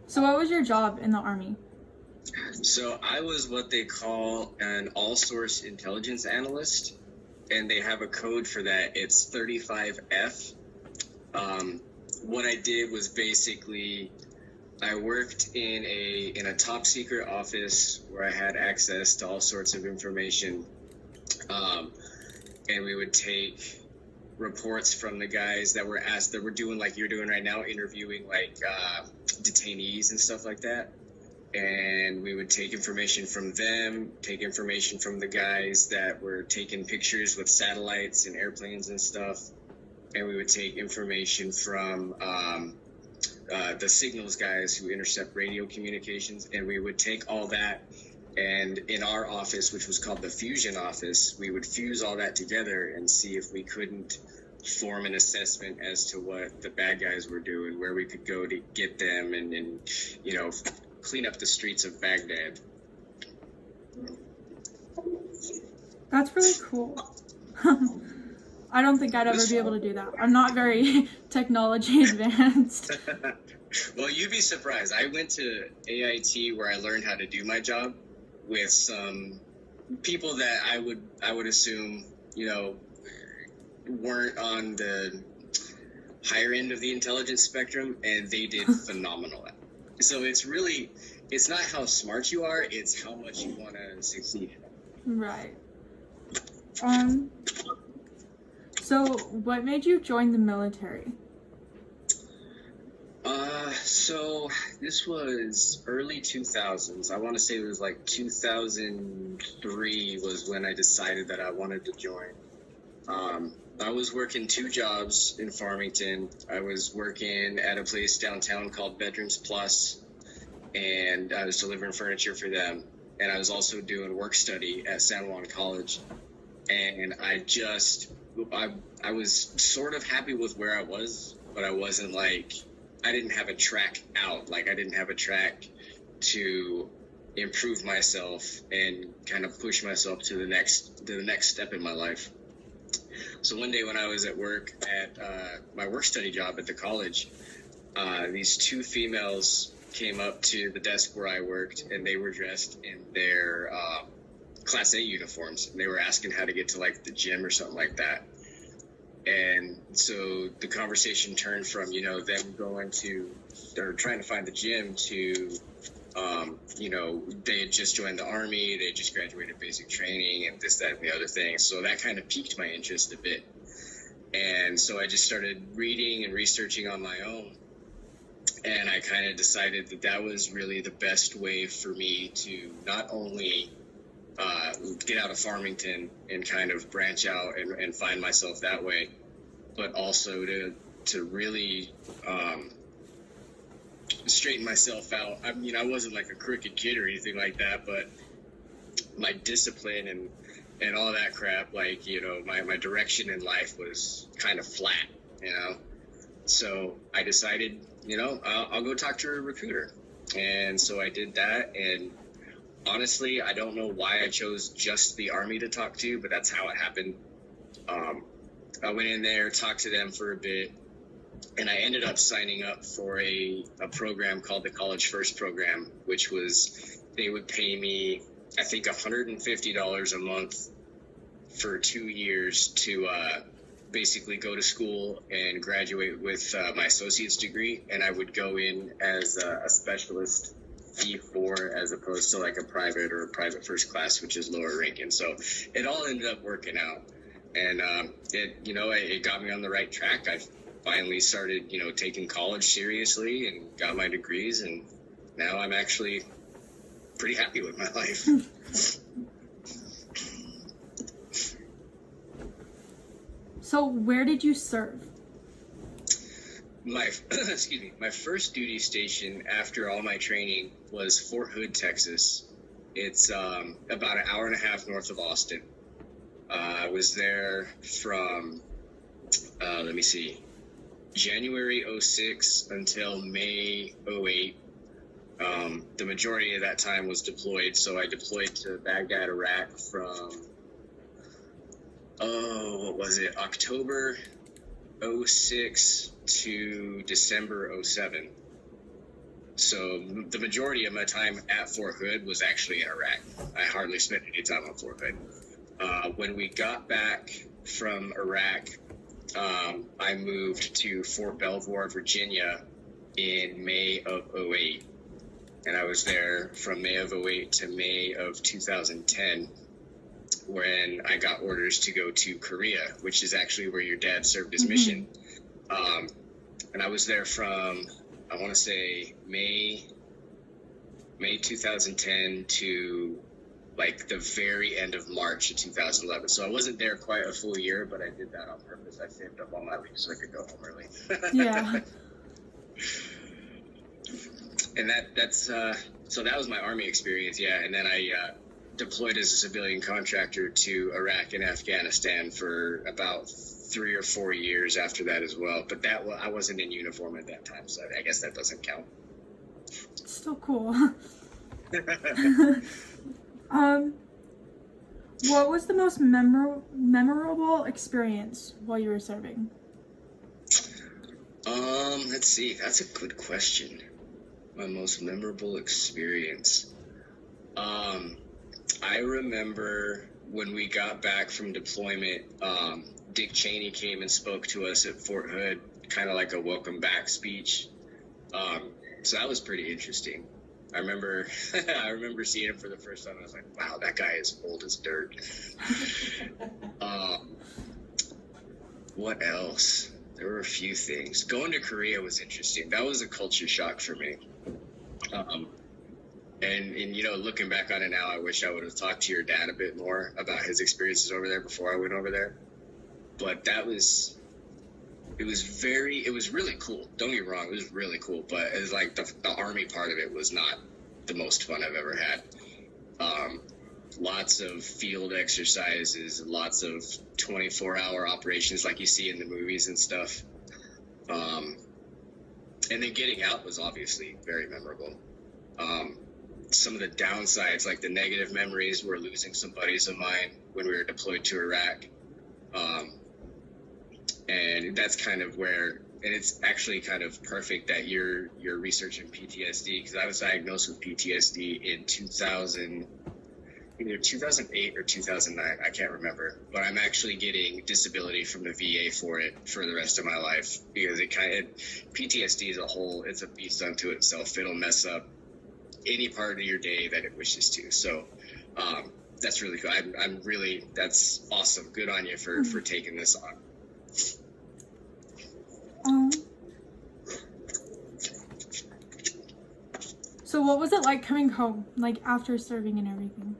So what was your job in the Army? So I was what they call an all-source intelligence analyst, and they have a code for that. It's 35F. Um, what I did was basically I worked in a top secret office where I had access to all sorts of information, and we would take reports from the guys that were doing like you're doing right now, interviewing like detainees and stuff like that. And we would take information from them, take information from the guys that were taking pictures with satellites and airplanes and stuff, and we would take information from the signals guys who intercept radio communications, and we would take all that, and in our office, which was called the fusion office, we would fuse all that together and see if we couldn't form an assessment as to what the bad guys were doing, where we could go to get them, and you know, clean up the streets of Baghdad. That's really cool. I don't think I'd ever be able to do that. I'm not very technology advanced. Well, you'd be surprised. I went to AIT where I learned how to do my job with some people that I would assume, you know, weren't on the higher end of the intelligence spectrum, and they did phenomenal. So it's not how smart you are, it's how much you want to succeed. Right. So what made you join the military? So this was early 2000s. I want to say it was like 2003 was when I decided that I wanted to join. I was working two jobs in Farmington. I was working at a place downtown called Bedrooms Plus, and I was delivering furniture for them. And I was also doing work study at San Juan College. And I was sort of happy with where I was, but I wasn't like, I didn't have a track out. Like I didn't have a track to improve myself and kind of push myself to the next step in my life. So one day when I was at work at my work study job at the college, these two females came up to the desk where I worked, and they were dressed in their Class A uniforms. And they were asking how to get to like the gym or something like that. And so the conversation turned from, you know, them going to, they're trying to find the gym to, you know, they had just joined the Army, they had just graduated basic training and this, that, and the other thing. So that kind of piqued my interest a bit. And so I just started reading and researching on my own. And I kind of decided that that was really the best way for me to not only get out of Farmington and kind of branch out and find myself that way, but also to really straighten myself out. I mean, I wasn't like a crooked kid or anything like that, but my discipline and all that crap, like, you know, my direction in life was kind of flat, you know? So I decided, you know, I'll go talk to a recruiter. And so I did that, and honestly, I don't know why I chose just the Army to talk to, but that's how it happened. I went in there, talked to them for a bit, and I ended up signing up for a program called the College First program, which was, they would pay me, I think, $150 a month for 2 years to basically go to school and graduate with my associate's degree, and I would go in as a specialist E4 as opposed to like a private or a private first class, which is lower ranking. So it all ended up working out, and it got me on the right track. I finally started, you know, taking college seriously and got my degrees, and now I'm actually pretty happy with my life. So where did you serve? My first duty station after all my training was Fort Hood, Texas. It's about an hour and a half north of Austin. I was there from January 06 until May 08. The majority of that time was deployed, so I deployed to Baghdad, Iraq from October 06 to December 07. So the majority of my time at Fort Hood was actually in Iraq. I hardly spent any time on Fort Hood. When we got back from Iraq, I moved to Fort Belvoir, Virginia in May of 08. And I was there from May of 08 to May of 2010, when I got orders to go to Korea, which is actually where your dad served his mission. And I was there from, I want to say May 2010 to like the very end of March of 2011. So I wasn't there quite a full year, but I did that on purpose. I saved up all my leave so I could go home early. Yeah. And that's so that was my Army experience, yeah. And then I deployed as a civilian contractor to Iraq and Afghanistan for about 3 or 4 years after that as well. But I wasn't in uniform at that time, so I guess that doesn't count. Still cool. What was the most memorable experience while you were serving? Let's see. That's a good question. My most memorable experience. I remember when we got back from deployment, Dick Cheney came and spoke to us at Fort Hood, kind of like a welcome back speech. So that was pretty interesting. I remember seeing him for the first time. I was like, wow, that guy is old as dirt. What else? There were a few things. Going to Korea was interesting. That was a culture shock for me. And you know, looking back on it now, I wish I would have talked to your dad a bit more about his experiences over there before I went over there. But it was really cool. Don't get me wrong, it was really cool. But it was like the Army part of it was not the most fun I've ever had. Lots of field exercises, lots of 24-hour operations like you see in the movies and stuff. And then getting out was obviously very memorable. Some of the downsides, like the negative memories, were losing some buddies of mine when we were deployed to Iraq. And that's kind of where, and it's actually kind of perfect that you're researching PTSD, because I was diagnosed with PTSD in either 2008 or 2009, I can't remember, but I'm actually getting disability from the VA for it for the rest of my life, because PTSD as a whole, it's a beast unto itself. It'll mess up any part of your day that it wishes to. So that's really cool. That's awesome. Good on you for taking this on. So what was it like coming home, like after serving and everything?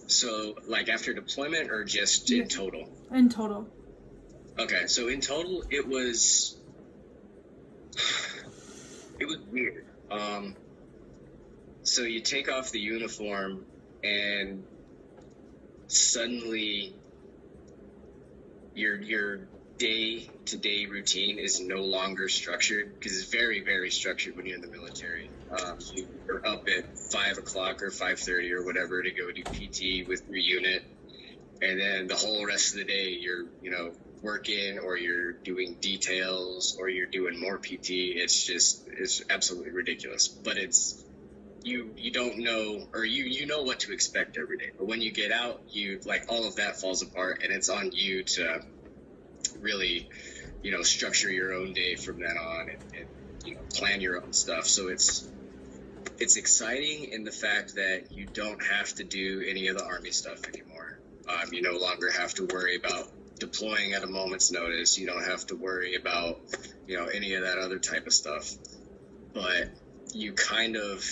So like after deployment or just in total? In total. Okay, so in total it was weird. So you take off the uniform and suddenly your day-to-day routine is no longer structured, because it's very, very structured when you're in the military. You're up at 5 o'clock or 5:30 or whatever to go do PT with your unit, and then the whole rest of the day you're working, or you're doing details, or you're doing more PT. It's absolutely ridiculous. But it's you don't know, or you know what to expect every day. But when you get out, all of that falls apart, and it's on you to really structure your own day from then on, and plan your own stuff. So it's exciting in the fact that you don't have to do any of the Army stuff anymore. You no longer have to worry about deploying at a moment's notice. You don't have to worry about any of that other type of stuff. But you kind of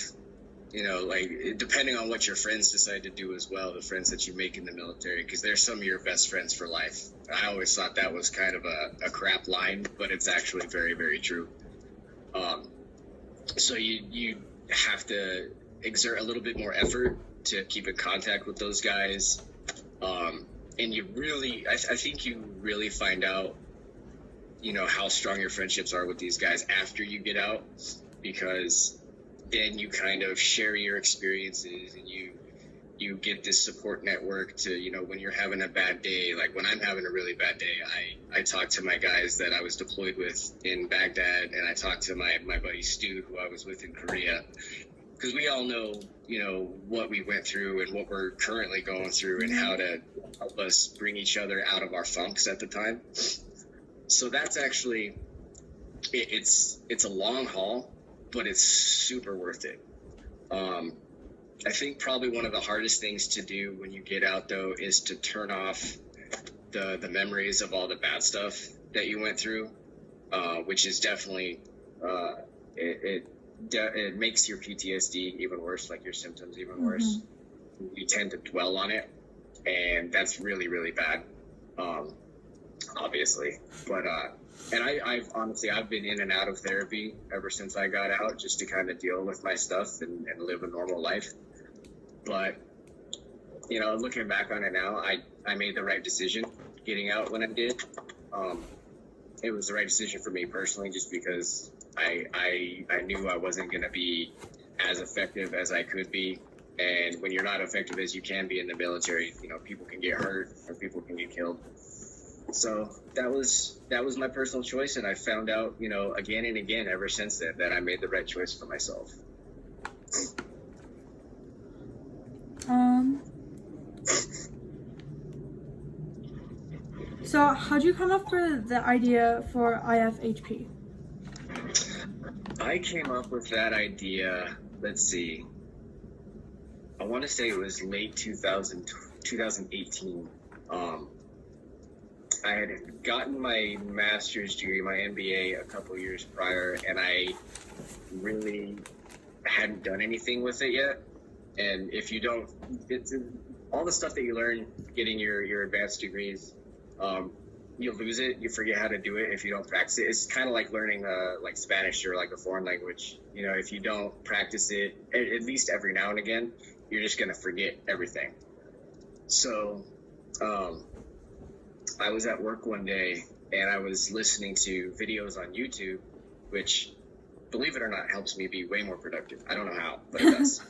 depending on what your friends decide to do as well, the friends that you make in the military, because they're some of your best friends for life. I always thought that was kind of a crap line, but it's actually very, very true. So you have to exert a little bit more effort to keep in contact with those guys. And you really, I think you really find out, how strong your friendships are with these guys after you get out, because then you kind of share your experiences, and you get this support network to, you know, when you're having a bad day, like when I'm having a really bad day, I talk to my guys that I was deployed with in Baghdad, and I talk to my buddy Stu, who I was with in Korea, because we all know, you know, what we went through and what we're currently going through and how to help us bring each other out of our funks at the time. So that's actually, it's a long haul, but it's super worth it. I think probably one of the hardest things to do when you get out, though, is to turn off the memories of all the bad stuff that you went through, which is definitely, it makes your PTSD even worse, like your symptoms even worse. You tend to dwell on it, and that's really, really bad, obviously. But, and I've honestly, I've been in and out of therapy ever since I got out, just to kind of deal with my stuff and live a normal life. But, you know, looking back on it now, I made the right decision getting out when I did. It was the right decision for me personally, just because I knew I wasn't going to be as effective as I could be. And when you're not effective as you can be in the military, you know, people can get hurt or people can get killed. So that was my personal choice. And I found out, you know, again and again ever since then, that I made the right choice for myself. So how'd you come up with the idea for IFHP? I came up with that idea, let's see, I want to say it was late 2018. I had gotten my master's degree, my MBA, a couple years prior, and I really hadn't done anything with it yet. And if you don't, it's all the stuff that you learn getting your advanced degrees, you lose it. You forget how to do it if you don't practice it. It's kind of like learning like Spanish or like a foreign language. You know, if you don't practice it, at least every now and again, you're just going to forget everything. So I was at work one day and I was listening to videos on YouTube, which, believe it or not, helps me be way more productive. I don't know how, but it does.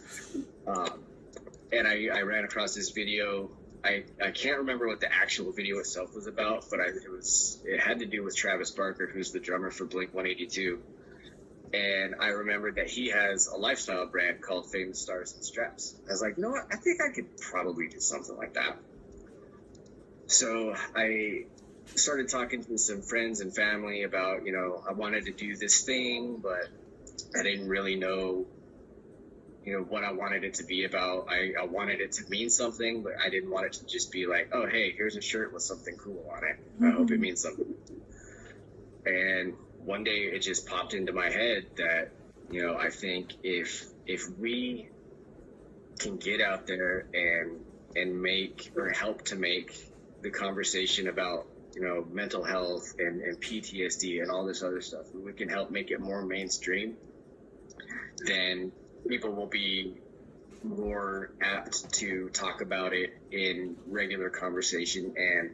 And I ran across this video. I can't remember what the actual video itself was about, but it had to do with Travis Barker, who's the drummer for Blink-182. And I remembered that he has a lifestyle brand called Famous Stars and Straps. I was like, no, I think I could probably do something like that. So I started talking to some friends and family about, you know, I wanted to do this thing, but I didn't really know, you know, what I wanted it to be about. I wanted it to mean something, but I didn't want it to just be like, oh, hey, here's a shirt with something cool on it. I hope it means something. And one day it just popped into my head that, you know, I think if we can get out there and make or help to make the conversation about, you know, mental health and PTSD and all this other stuff, we can help make it more mainstream, then people will be more apt to talk about it in regular conversation. And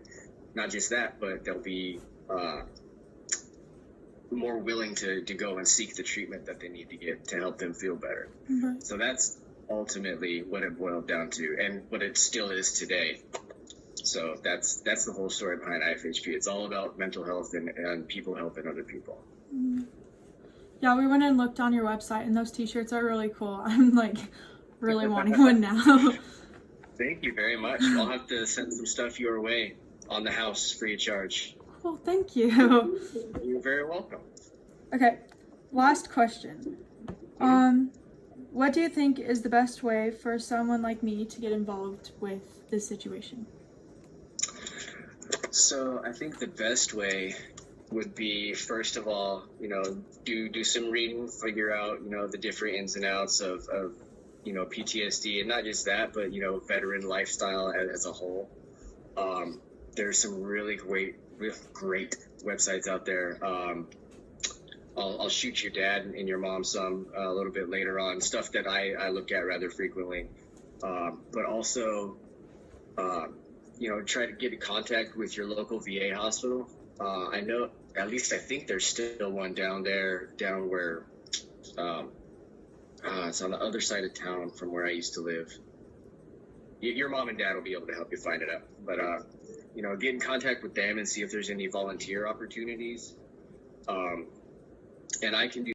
not just that, but they'll be more willing to go and seek the treatment that they need to get to help them feel better. Mm-hmm. So that's ultimately what it boiled down to, and what it still is today. So that's the whole story behind IFHP. It's all about mental health and people helping other people. Mm-hmm. Yeah, we went and looked on your website, and those t-shirts are really cool. I'm like really wanting one now. Thank you very much. I'll have to send some stuff your way on the house free of charge. Cool, thank you. You're very welcome. Okay, last question. What do you think is the best way for someone like me to get involved with this situation? So I think the best way would be, first of all, you know, do some reading, figure out, you know, the different ins and outs of you know, PTSD, and not just that, but, you know, veteran lifestyle as a whole. There's some really great websites out there. I'll shoot your dad and your mom some a little bit later on, stuff that I look at rather frequently. But also, you know, try to get in contact with your local VA hospital. I know, at least I think there's still one down where, it's on the other side of town from where I used to live. your mom and dad will be able to help you find it out. But you know, get in contact with them and see if there's any volunteer opportunities. And I can do